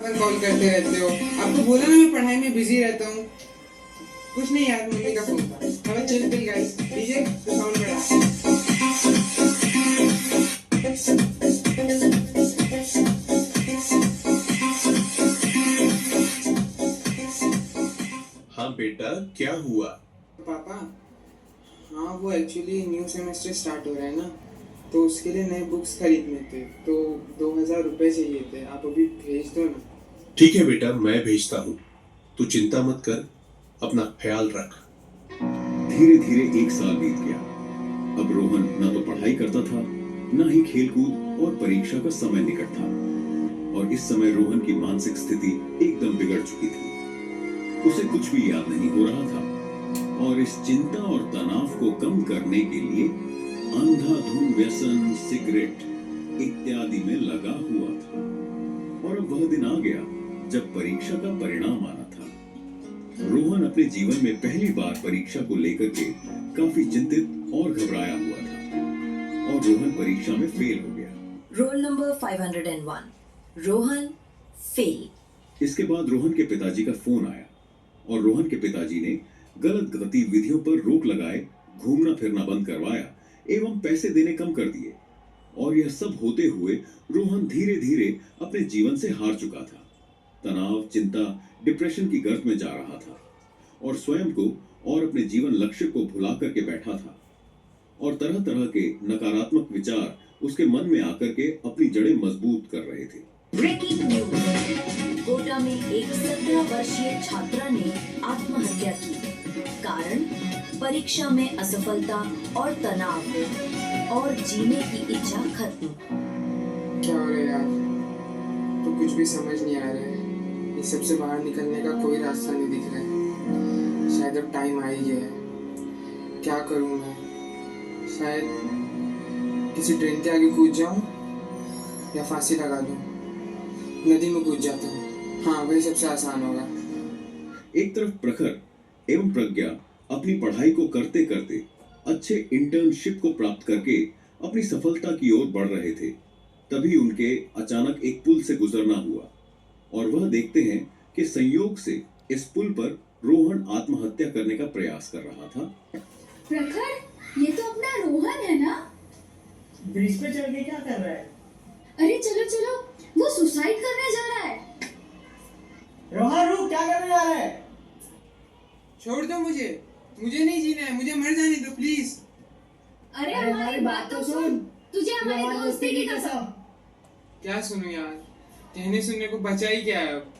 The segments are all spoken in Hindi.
कॉल करते रहते हो। आपको बोला ना मैं पढ़ाई में बिजी रहता हूँ। कुछ नहीं यार, मम्मी का फोन था। हमें chill pill guys, DJ sound बढ़ा। हाँ बेटा, क्या हुआ? पापा, हाँ वो एक्चुअली न्यू सेमेस्टर स्टार्ट हो रहा है ना, तो उसके लिए नए बुक्स खरीदने थे, तो 2000 रुपये चाहिए थे। आप अभी भेज दो ना। ठीक है बेटा, मैं भेजता हूँ। तू चिंता मत कर, अपना ख्याल रख। धीरे धीरे एक साल बीत गया। अब रोहन न तो पढ़ाई करता था, न ही खेलकूद और परीक्षा का समय निकट था। और इस समय रोहन की मानसिक स्थिति एकदम बिगड़ चुकी थी। उसे कुछ भी याद नहीं हो रहा था और इस चिंता और तनाव को कम करने के लिए अंधाधुंध व्यसन, सिगरेट इत्यादि में लगा हुआ था। और अब वह दिन आ गया जब परीक्षा का परिणाम आना था। रोहन अपने जीवन में पहली बार परीक्षा को लेकर के काफी चिंतित और घबराया हुआ था और रोहन परीक्षा में फेल हो गया। Roll number 501, Rohan fail. इसके बाद रोहन के पिताजी का फोन आया और रोहन के पिताजी ने गलत गतिविधियों पर रोक लगाए, घूमना फिरना बंद करवाया एवं पैसे देने कम कर दिए। और यह सब होते हुए रोहन धीरे धीरे अपने जीवन से हार चुका था। तनाव, चिंता, डिप्रेशन की गर्त में जा रहा था और स्वयं को और अपने जीवन लक्ष्य को भुला करके बैठा था। और तरह तरह के नकारात्मक विचार उसके मन में आकर के अपनी जड़ें मजबूत कर रहे थे। ब्रेकिंग न्यूज, कोटा में एक 17 वर्षीय छात्रा ने आत्महत्या की। कारण परीक्षा में असफलता और तनाव और जीने की इच्छा खत्म। क्या हो रहा है यार, तो कुछ भी समझ नहीं आ रहा है। इस सबसे बाहर निकलने का कोई रास्ता नहीं दिख रहा है। शायद अब टाइम आ ही गया है। क्या करूं मैं? शायद किसी ट्रेन के आगे कूद जाऊं या फांसी लगा दूं। नदी में कूद जाता हूं। हाँ, वही सबसे आसान होगा। एक तरफ प्रखर एवं प्रज्ञा अपनी पढ़ाई को करते करते अच्छे इंटर्नशिप को प्राप्त करके अपनी सफलता की ओर बढ़ रहे थे। तभी उनके अचानक एक पुल से गुजरना हुआ और वह देखते हैं कि संयोग से इस पुल पर रोहन आत्महत्या करने का प्रयास कर रहा था। प्रखर, ये तो अपना रोहन है ना? ब्रिज पे चढ़ के क्या कर रहा है? अरे चलो चलो, वो सुसाइड करने जा रहा है। रोहन रुक, क्या करने जा रहा है? छोड़ दो मुझे नहीं जीना है। मुझे मर जाने दो प्लीज। अरे हमारी बात तो सुन, तुझे हमारी दोस्ती की कसम। क्या सुनूं यार, कहने सुनने को बचा ही क्या है अब।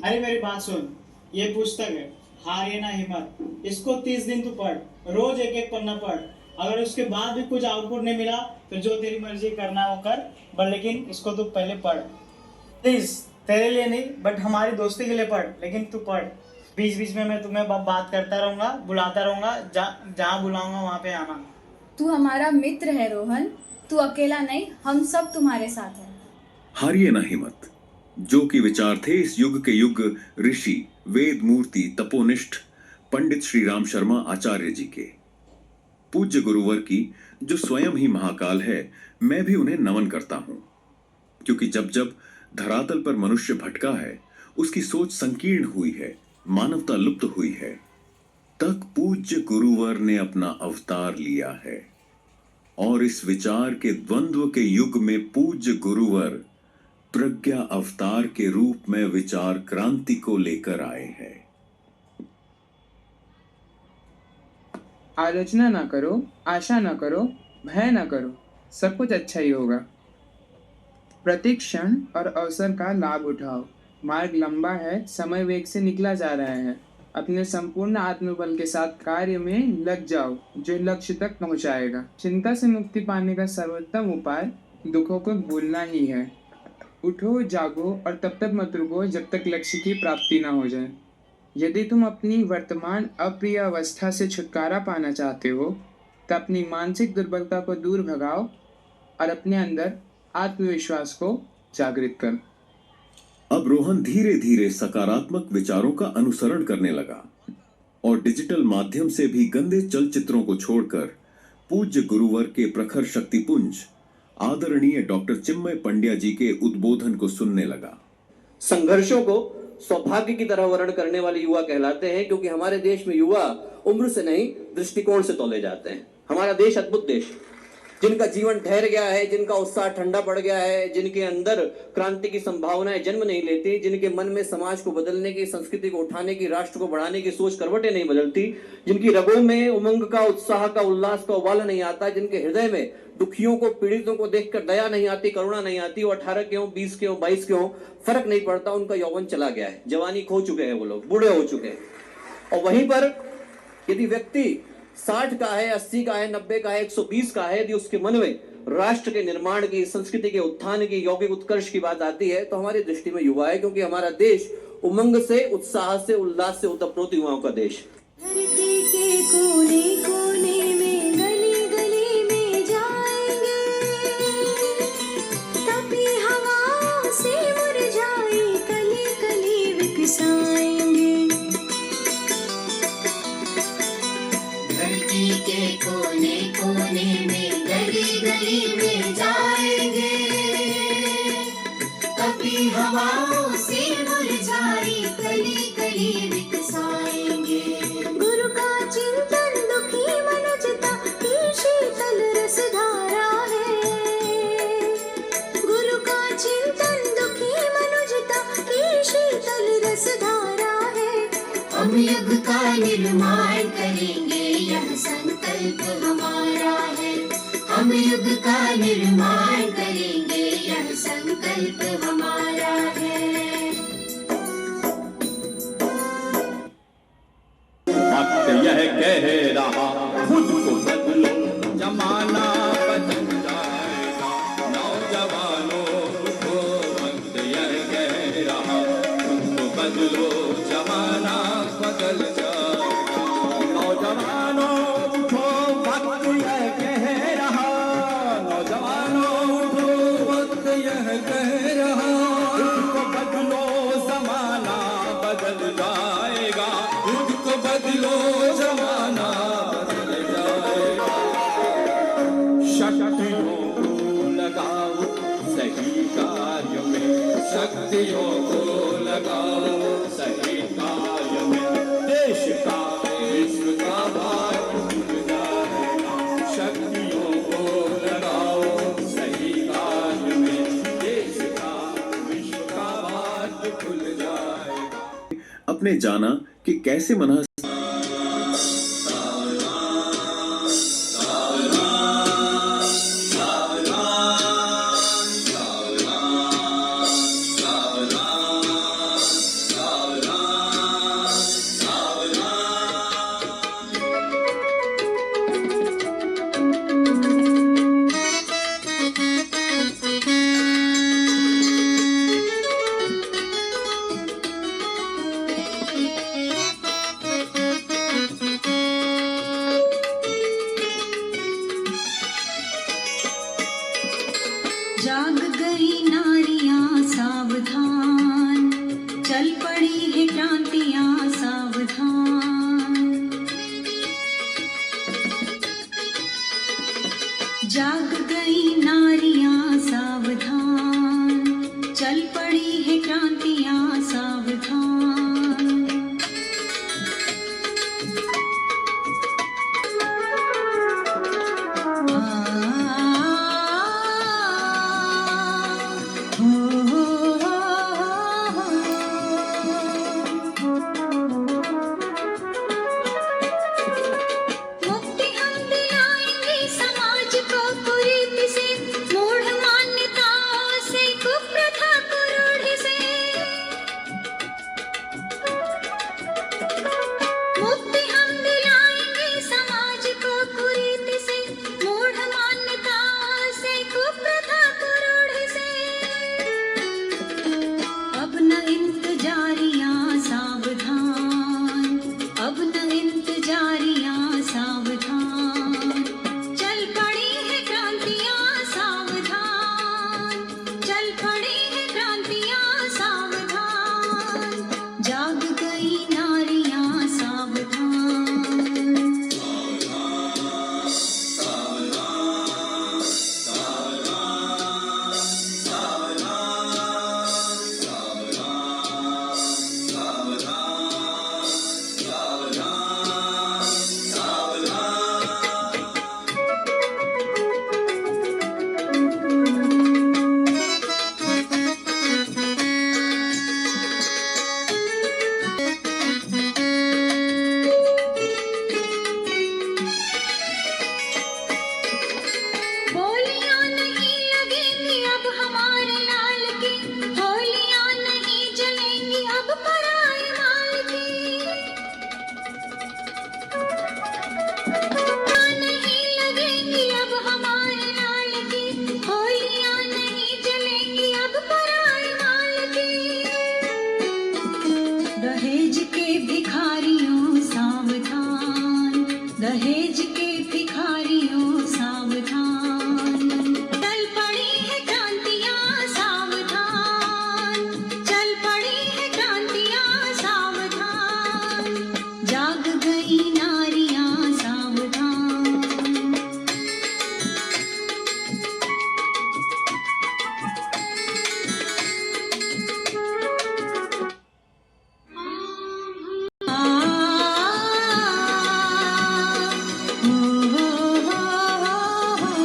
अरे मेरी बात सुन, ये पुस्तक है हार ये ना हिम्मत। इसको 30 दिन तू पढ़, रोज एक एक पन्ना पढ़। अगर उसके बाद भी कुछ आउटपुट नहीं मिला तो जो तेरी मर्जी करना हो कर, पर लेकिन इसको तू पहले पढ़ प्लीज। तेरे लिए नहीं बट हमारी दोस्ती के लिए पढ़, लेकिन तू पढ़। बीच बीच में मैं तुम्हें बात करता रहूंगा, बुलाता रहूंगा, जहाँ बुलाऊंगा वहाँ पे आना। तू हमारा मित्र है रोहन, तू अकेला नहीं, हम सब तुम्हारे साथ हैं। हारिए ना हिम्मत, जो कि विचार थे इस युग के युग ऋषि, वेद मूर्ति, तपोनिष्ठ पंडित श्री राम शर्मा आचार्य जी के। पूज्य गुरुवर की, जो स्वयं ही महाकाल है, मैं भी उन्हें नमन करता हूं। क्योंकि जब जब धरातल पर मनुष्य भटका है, उसकी सोच संकीर्ण हुई है, मानवता लुप्त हुई है, तक पूज्य गुरुवर ने अपना अवतार लिया है। और इस विचार के द्वंद्व के युग में पूज्य गुरुवर प्रज्ञा अवतार के रूप में विचार क्रांति को लेकर आए हैं। आलोचना ना करो, आशा ना करो, भय ना करो, सब कुछ अच्छा ही होगा। प्रति क्षण और अवसर का लाभ उठाओ। मार्ग लंबा है, समय वेग से निकला जा रहा है। अपने संपूर्ण आत्मबल के साथ कार्य में लग जाओ जो लक्ष्य तक पहुंचाएगा। चिंता से मुक्ति पाने का सर्वोत्तम उपाय दुखों को भूलना ही है। उठो, जागो और तब तक मत रुको जब तक लक्ष्य की प्राप्ति ना हो जाए। यदि तुम अपनी वर्तमान अप्रिय अवस्था से छुटकारा पाना चाहते हो तो अपनी मानसिक दुर्बलता को दूर भगाओ और अपने अंदर आत्मविश्वास को जागृत करो। अब रोहन धीरे धीरे सकारात्मक विचारों का अनुसरण करने लगा और डिजिटल माध्यम से भी गंदे चलचित्रों को छोड़कर पूज्य गुरुवर के प्रखर शक्तिपुंज आदरणीय डॉक्टर चिन्मय पंड्या जी के उद्बोधन को सुनने लगा। संघर्षों को सौभाग्य की तरह वर्ण करने वाले युवा कहलाते हैं, क्योंकि हमारे देश में युवा उम्र से नहीं दृष्टिकोण से तोले जाते हैं। हमारा देश अद्भुत देश, जिनका जीवन ठहर गया है, जिनका उत्साह ठंडा पड़ गया है, जिनके अंदर क्रांति की संभावनाएं जन्म नहीं लेती, जिनके मन में समाज को बदलने की, संस्कृति को उठाने की, राष्ट्र को बढ़ाने की सोच करवटें नहीं बदलती, जिनकी रगों में उमंग का, उत्साह का, उल्लास का उबाल नहीं आता, जिनके हृदय में दुखियों को, पीड़ितों को देखकर दया नहीं आती, करुणा नहीं आती, वो 18 के हो, 20 के हो, 22 के हो, फर्क नहीं पड़ता, उनका यौवन चला गया है, जवानी खो चुके हैं, वो लोग बूढ़े हो चुके हैं। और वहीं पर यदि व्यक्ति 60 का है, 80 का है, 90 का है, 120 का है, यदि उसके मन में राष्ट्र के निर्माण की, संस्कृति के उत्थान की, यौगिक उत्कर्ष की बात आती है, तो हमारी दृष्टि में युवा है, क्योंकि हमारा देश उमंग से, उत्साह से, उल्लास से ओतप्रोत युवाओं का देश। धरती के कोने कोने में, गली गली में जाएंगे, तभी हवाओं से मुरझाई कली कली विकसाएंगे। धरती के कोने कोने में, गली गली में जाएंगे, तभी हवाओं से मुरझाई कली कली विकसाएंगे। गुरु का चिंतन दुखी मनुजता की शीतल रसधारा है। गुरु का चिंतन दुखी मनुजता की शीतल रसधारा है। हम युग का निर्माण करेंगे, यह संकल्प हमारा है। हम युग का निर्माण करेंगे, यह संकल्प हमारा है। वक्त यह कह रहा खुद को बदलो, जमाना बदल जाएगा, नौजवानों उठो। वक्त यह कह रहा खुद को बदलो, जमाना बदल जाएगा, नौजवानों उठो। वक्त यह कह रहा, नौजवानों उठो। वक्त यह कह रहा खुद को बदलो, जमाना बदल जाएगा, खुद को बदलो, जमाना बदल जाएगा। शक्तियों को लगाओ सही कार्य में, शक्तियों को लगाओ सही कार्य में। देश का, विश्व का भार खुल जाएगा, शक्तियों को लगाओ सही कार्य में। देश का, विश्व का भार खुल जाएगा। अपने जाना कि कैसे मना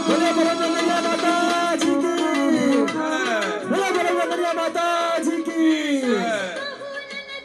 बोले